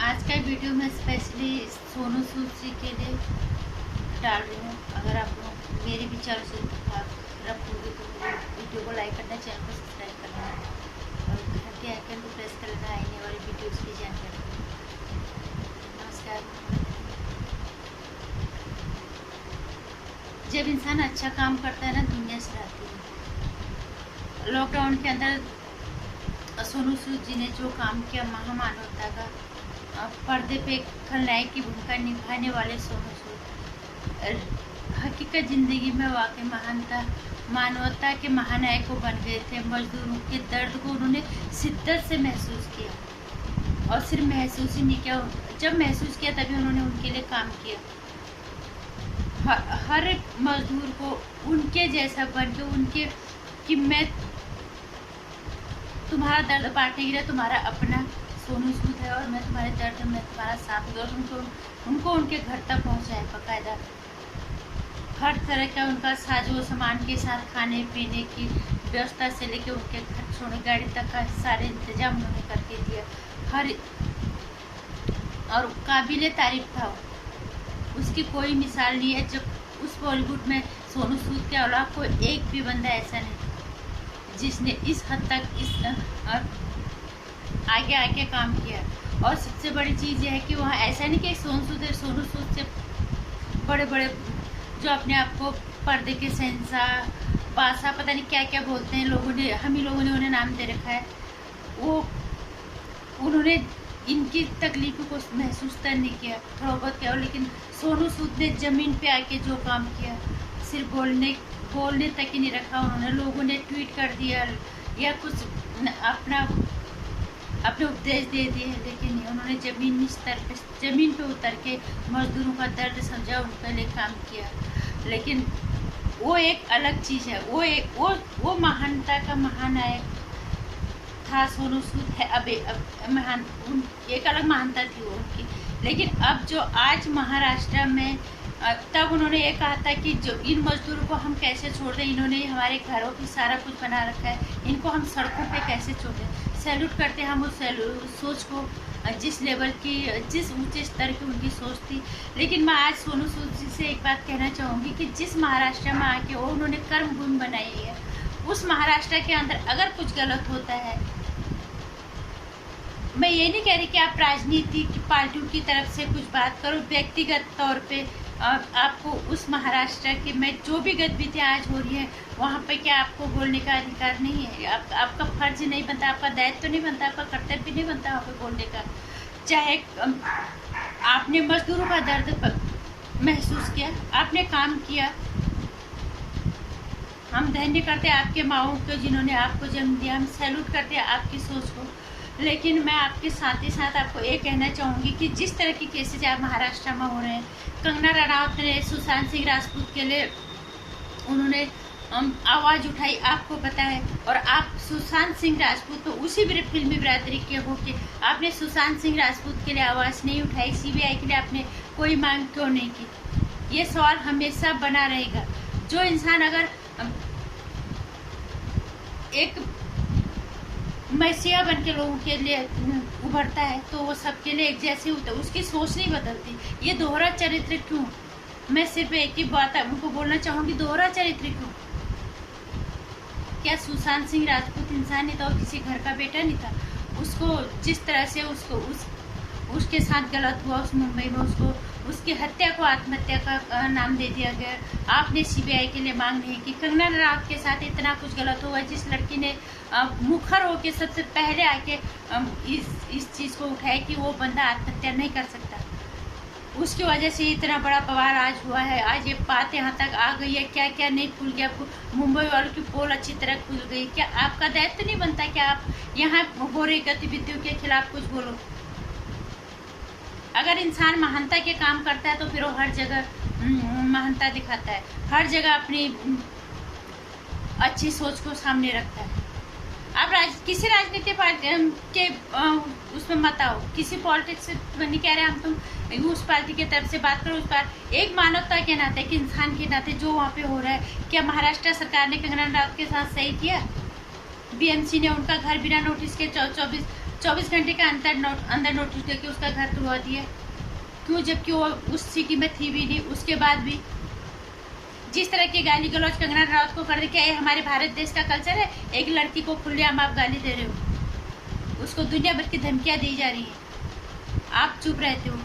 आज का वीडियो मैं स्पेशली सोनू सूद जी के लिए डाल रही हूँ। अगर आप लोग मेरे विचारों से रखोगे तो वीडियो को लाइक करना, चैनल को सब्सक्राइब करना और घंटे आइकन को प्रेस कर लेना आने वाली वीडियोस की जानकारी। नमस्कार। जब इंसान अच्छा काम करता है ना, दुनिया से रहती है। लॉकडाउन के अंदर सोनू सूद जी ने जो काम किया, महामानवता का पर्दे पे खलनायक की भूमिका निभाने वाले सोनू सूद हकीकत ज़िंदगी में वाकई महानता मानवता के महानायक को बन गए थे। मजदूरों के दर्द को उन्होंने शिद्दत से महसूस किया और सिर्फ महसूस ही नहीं किया, जब महसूस किया तभी उन्होंने उनके लिए काम किया। हर एक मजदूर को उनके जैसा बन के उनके कि मैं तुम्हारा दर्द बांटने के लिए तुम्हारा अपना सोनू सूद है और मैं तुम्हारे दर्द में तुम्हारा साथ दूँ और उनको उनके घर तक पहुँचाए। बाकायदा हर तरह का उनका साजो सामान के साथ खाने पीने की व्यवस्था से लेके उनके घर छोड़ने गाड़ी तक का सारे इंतजाम उन्होंने करके दिया। हर और काबिल तारीफ था, उसकी कोई मिसाल नहीं है। जब उस बॉलीवुड में सोनू सूद के अलावा कोई एक भी बंदा ऐसा नहीं जिसने इस हद तक आगे आगे काम किया। और सबसे बड़ी चीज़ यह है कि वहाँ ऐसा नहीं कि सोनू सूद से बड़े बड़े जो अपने आप को पर्दे के शहंशाह बादशाह पता नहीं क्या क्या बोलते हैं, हम ही लोगों ने उन्हें नाम दे रखा है, वो उन्होंने इनकी तकलीफ़ों को महसूस तक नहीं किया, थोड़ा बहुत किया। लेकिन सोनू सूद ने ज़मीन पे आके जो काम किया, सिर्फ बोलने तक ही नहीं रखा उन्होंने। लोगों ने ट्वीट कर दिया या कुछ अपने उपदेश दे दिए, लेकिन उन्होंने ज़मीन पे उतर के मजदूरों का दर्द समझा, उनके लिए काम किया। लेकिन वो एक अलग चीज़ है, वो महानता का महानायक था सोनू सूद है। अब एक अलग महानता थी वो उनकी। लेकिन अब जो आज महाराष्ट्र में, तब उन्होंने ये कहा था कि जो इन मजदूरों को हम कैसे छोड़ दें, इन्होंने हमारे घरों की सारा कुछ बना रखा है, इनको हम सड़कों पे कैसे छोड़ दें। सैल्यूट करते हैं हम उस सोच को, जिस लेवल की, जिस ऊंचे स्तर की उनकी सोच थी। लेकिन मैं आज सोनू सूद जी से एक बात कहना चाहूँगी कि जिस महाराष्ट्र में आके वो उन्होंने कर्मभूमि बनाई है, उस महाराष्ट्र के अंदर अगर कुछ गलत होता है, मैं ये नहीं कह रही कि आप राजनीतिक पार्टियों की तरफ से कुछ बात करो, व्यक्तिगत तौर पे आपको उस महाराष्ट्र के में जो भी गतिविधियाँ आज हो रही हैं वहाँ पे क्या आपको बोलने का अधिकार नहीं है? आपका फर्ज नहीं बनता, आपका दायित्व तो नहीं बनता, आपका कर्तव्य नहीं बनता वहाँ पे बोलने का। चाहे आपने मजदूरों का दर्द महसूस किया, आपने काम किया, हम धन्य करते हैं आपके माओं को जिन्होंने आपको जन्म दिया, हम सैल्यूट करते हैं आपकी सोच को। लेकिन मैं आपके साथ ही साथ आपको ये कहना चाहूँगी कि जिस तरह की केसेज आप महाराष्ट्र में हो रहे हैं, कंगना रनौत ने सुशांत सिंह राजपूत के लिए उन्होंने आवाज़ उठाई, आपको पता है। और आप सुशांत सिंह राजपूत तो उसी फिल्मी बिरादरी के हो के आपने सुशांत सिंह राजपूत के लिए आवाज़ नहीं उठाई, सीबीआई के लिए आपने कोई मांग क्यों नहीं की? ये सवाल हमेशा बना रहेगा। जो इंसान अगर एक मसीहा बन के लोगों के लिए उभरता है तो वो सबके लिए एक जैसे होता है, उसकी सोच नहीं बदलती। ये दोहरा चरित्र क्यों? मैं सिर्फ एक ही बात उनको बोलना चाहूँगी, दोहरा चरित्र क्यों? क्या सुशांत सिंह राजपूत इंसान नहीं था और किसी घर का बेटा नहीं था? उसको जिस तरह से उसके साथ गलत हुआ उस मुंबई में, उसकी हत्या को आत्महत्या का नाम दे दिया गया। आपने सीबीआई के लिए मांग नहीं की। कंगना रनौत के साथ इतना कुछ गलत हुआ, जिस लड़की ने मुखर होकर सबसे पहले आके इस चीज़ को उठाया कि वो बंदा आत्महत्या नहीं कर सकता, उसकी वजह से इतना बड़ा बवाल आज हुआ है। आज ये बात यहाँ तक आ गई है, क्या क्या नहीं खुल गया। मुंबई वालों की पोल अच्छी तरह खुल गई। क्या आपका दायित्व नहीं बनता कि आप यहाँ हो रही गतिविधियों के खिलाफ कुछ बोलो? अगर इंसान महानता के काम करता है तो फिर वो हर जगह महानता दिखाता है, हर जगह अपनी अच्छी सोच को सामने रखता है। आप किसी राजनीतिक पार्टी के उसमें मत आओ, किसी पॉलिटिक्स से नहीं कह रहे हम तुम उस पार्टी की तरफ से बात करो। उस पर एक मानवता के नाते, एक इंसान के नाते जो वहाँ पे हो रहा है, क्या महाराष्ट्र सरकार ने कंगना रनौत के साथ सही किया? बीएमसी ने उनका घर बिना नोटिस के 24 घंटे का अंदर नोटिस देके उसका घर तुड़वा दिया। क्यों? जबकि वो उस सिटी में थी भी नहीं। उसके बाद भी जिस तरह की गाली गलौज कंगना रनौत को कर दी, क्या ये हमारे भारत देश का कल्चर है? एक लड़की को खुलेआम आप गाली दे रहे हो, उसको दुनिया भर की धमकियां दी जा रही है, आप चुप रहते हो।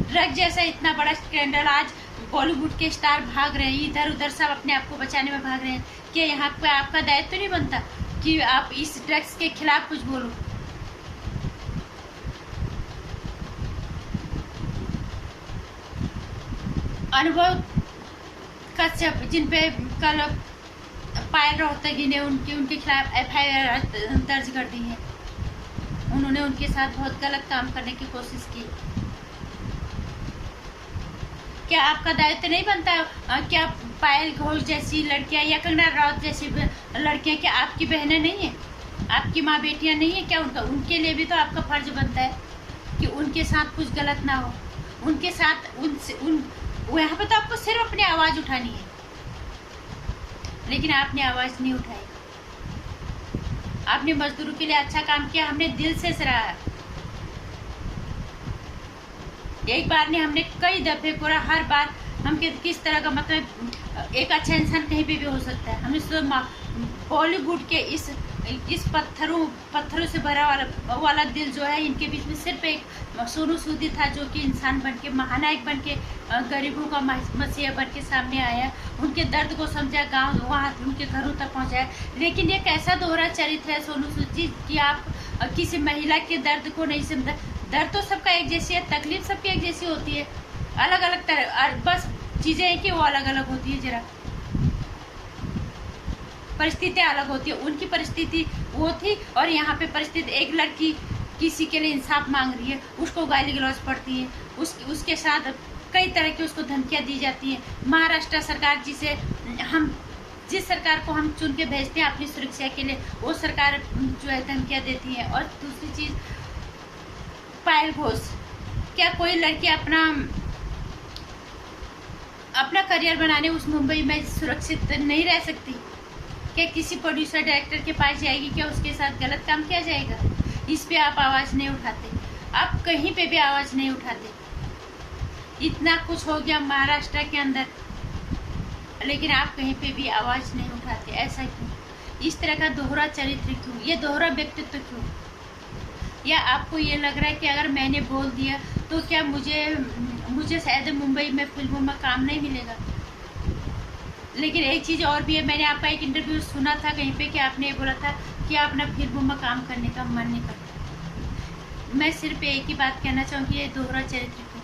ड्रग जैसा इतना बड़ा स्कैंडल, आज बॉलीवुड के स्टार भाग रहे हैं इधर उधर, सब अपने आप को बचाने में भाग रहे हैं। क्या यहाँ पे आपका दायित्व नहीं बनता कि आप इस ड्रग्स के खिलाफ कुछ बोलो? अनुभव कश्यप, जिन पे कल पायल रोहतगी ने उनके खिलाफ FIR दर्ज कर दी है, उन्होंने उनके साथ बहुत गलत काम करने की कोशिश की। क्या आपका दायित्व नहीं बनता? क्या पायल घोष जैसी लड़कियां या कंगना रनौत जैसी लड़कियां क्या आपकी बहनें नहीं है? आपकी माँ बेटियां नहीं है क्या? उनके लिए भी तो आपका फर्ज बनता है कि उनके साथ कुछ गलत ना हो। उनके साथ यहाँ पे तो आपको सिर्फ अपनी आवाज उठानी है, लेकिन आपने आवाज नहीं उठाई। आपने मजदूरों के लिए अच्छा काम किया, हमने दिल से सराहा। एक बार नहीं, हमने कई दफे पूरा, हर बार हम किस तरह का, मतलब एक अच्छा इंसान कहीं पे भी हो सकता है। हमने बॉलीवुड के इस पत्थरों से भरा वाला दिल जो है, इनके बीच में सिर्फ एक सोनू सूदी था जो कि इंसान बन के, महानायक बन के, गरीबों का मसीहा बन के सामने आया, उनके दर्द को समझा, गांव वहाँ उनके घरों तक पहुँचाया। लेकिन ये कैसा दोहरा चरित्र है सोनू सूदी कि आप किसी महिला के दर्द को नहीं समझा। दर्द तो सबका एक जैसी है, तकलीफ सबकी एक जैसी होती है, अलग अलग तरह, बस चीजें हैं कि वो अलग अलग होती है, जरा परिस्थितियाँ अलग होती है। उनकी परिस्थिति वो थी और यहाँ पे परिस्थिति, एक लड़की किसी के लिए इंसाफ मांग रही है, उसको गाली गलौज पड़ती है, उसके साथ कई तरह की उसको धमकियाँ दी जाती हैं। महाराष्ट्र सरकार, जिस सरकार को हम चुन के भेजते हैं अपनी सुरक्षा के लिए, वो सरकार जो है धमकियाँ देती है। और दूसरी चीज, पायल घोष, क्या कोई लड़की अपना करियर बनाने उस मुंबई में सुरक्षित नहीं रह सकती? क्या किसी प्रोड्यूसर डायरेक्टर के पास जाएगी? क्या उसके साथ गलत काम किया जाएगा? इस पे आप आवाज नहीं उठाते, आप कहीं पे भी आवाज नहीं उठाते। इतना कुछ हो गया महाराष्ट्र के अंदर, लेकिन आप कहीं पे भी आवाज नहीं उठाते। ऐसा क्यों? इस तरह का दोहरा चरित्र क्यों? ये दोहरा व्यक्तित्व क्यों? या आपको ये लग रहा है कि अगर मैंने बोल दिया तो क्या मुझे शायद मुंबई में फिल्मों में काम नहीं मिलेगा? लेकिन एक चीज़ और भी है, मैंने आपका एक इंटरव्यू सुना था कहीं पे कि आपने ये बोला था कि आप अपना फिल्मों में काम करने का मन नहीं करता। मैं सिर्फ एक ही बात कहना चाहूँगी, ये दोहरा चरित्र क्यों?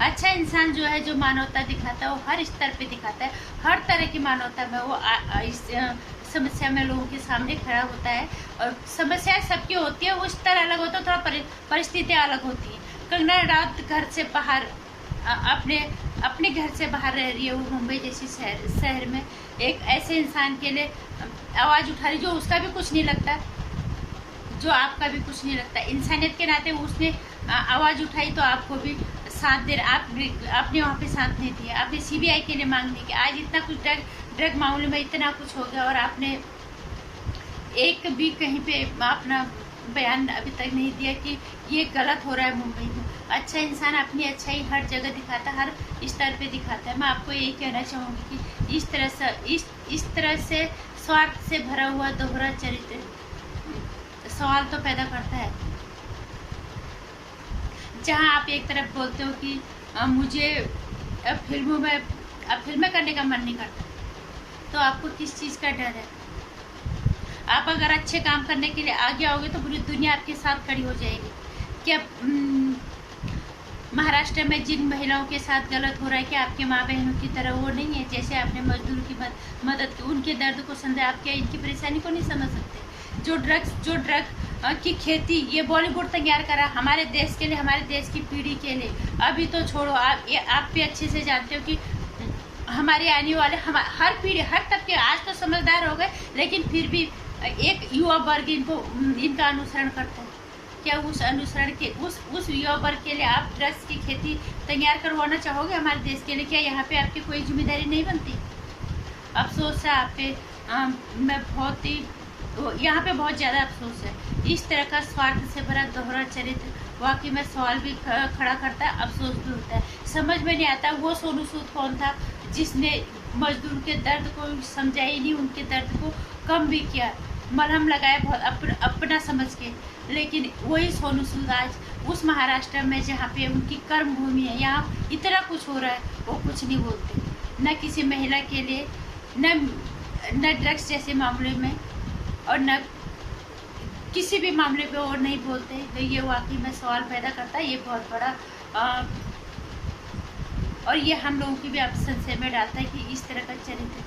अच्छा इंसान जो है, जो मानवता दिखाता है, वो हर स्तर पे दिखाता है, हर तरह की मानवता में वो इस समस्या में लोगों के सामने खड़ा होता है। और समस्याएं सबकी होती है, वो स्तर अलग होता है, थोड़ा परिस्थितियाँ अलग होती हैं। कंगना रनौत घर से बाहर, अपने घर से बाहर रह रही है, वो मुंबई जैसी शहर में एक ऐसे इंसान के लिए आवाज़ उठा रही जो उसका भी कुछ नहीं लगता, जो आपका भी कुछ नहीं लगता। इंसानियत के नाते उसने आवाज़ उठाई तो आपको भी साथ दे, आपने वहाँ पे साथ नहीं दिया, आपने CBI के लिए मांग नहीं की। आज इतना कुछ ड्रग मामले में इतना कुछ हो गया और आपने एक भी कहीं पे अपना बयान अभी तक नहीं दिया कि ये गलत हो रहा है मुंबई में। अच्छा इंसान अपनी अच्छाई हर जगह दिखाता है, हर स्तर पे दिखाता है। मैं आपको यही कहना चाहूँगी कि इस तरह से स्वार्थ से भरा हुआ दोहरा चरित्र सवाल तो पैदा करता है। जहाँ आप एक तरफ बोलते हो कि मुझे फिल्में करने का मन नहीं करता, तो आपको किस चीज़ का डर है? आप अगर अच्छे काम करने के लिए आगे आओगे तो पूरी दुनिया आपके साथ खड़ी हो जाएगी। क्या महाराष्ट्र में जिन महिलाओं के साथ गलत हो रहा है, कि आपके माँ बहनों की तरह वो नहीं है? जैसे आपने मजदूरों की मदद की, उनके दर्द को समझा, आप क्या इनकी परेशानी को नहीं समझ सकते? जो ड्रग की खेती ये बॉलीवुड तैयार करा हमारे देश के लिए, हमारे देश की पीढ़ी के लिए। अभी तो छोड़ो, आप भी अच्छे से जानते हो कि हमारे आने वाले हर पीढ़ी, हर तबके आज तो समझदार हो गए, लेकिन फिर भी एक युवा वर्ग इनका अनुसरण करता है। क्या उस अनुसरण के उस युवा वर्ग के लिए आप ड्रग्स की खेती तैयार करवाना चाहोगे हमारे देश के लिए? क्या यहाँ पे आपकी कोई जिम्मेदारी नहीं बनती? अफसोस है आप पे। मैं बहुत ही यहाँ पे बहुत ज़्यादा अफसोस है। इस तरह का स्वार्थ से भरा दोहरा चरित्र वाकई में सवाल भी खड़ा करता है, अफसोस भी होता है। समझ में नहीं आता वो सोनू सूद कौन था जिसने मजदूर के दर्द को समझा ही नहीं, उनके दर्द को कम भी किया, मरहम लगाया बहुत अपना समझ के। लेकिन वही सोनू सूद आज उस महाराष्ट्र में जहाँ पे उनकी कर्म भूमि है, यहाँ इतना कुछ हो रहा है, वो कुछ नहीं बोलते, न किसी महिला के लिए, न ड्रग्स जैसे मामले में, और न किसी भी मामले पे और नहीं बोलते। तो ये वाकई में सवाल पैदा करता है, ये बहुत बड़ा और ये हम लोगों की भी आप संशय में डालता है कि इस तरह का चरित्र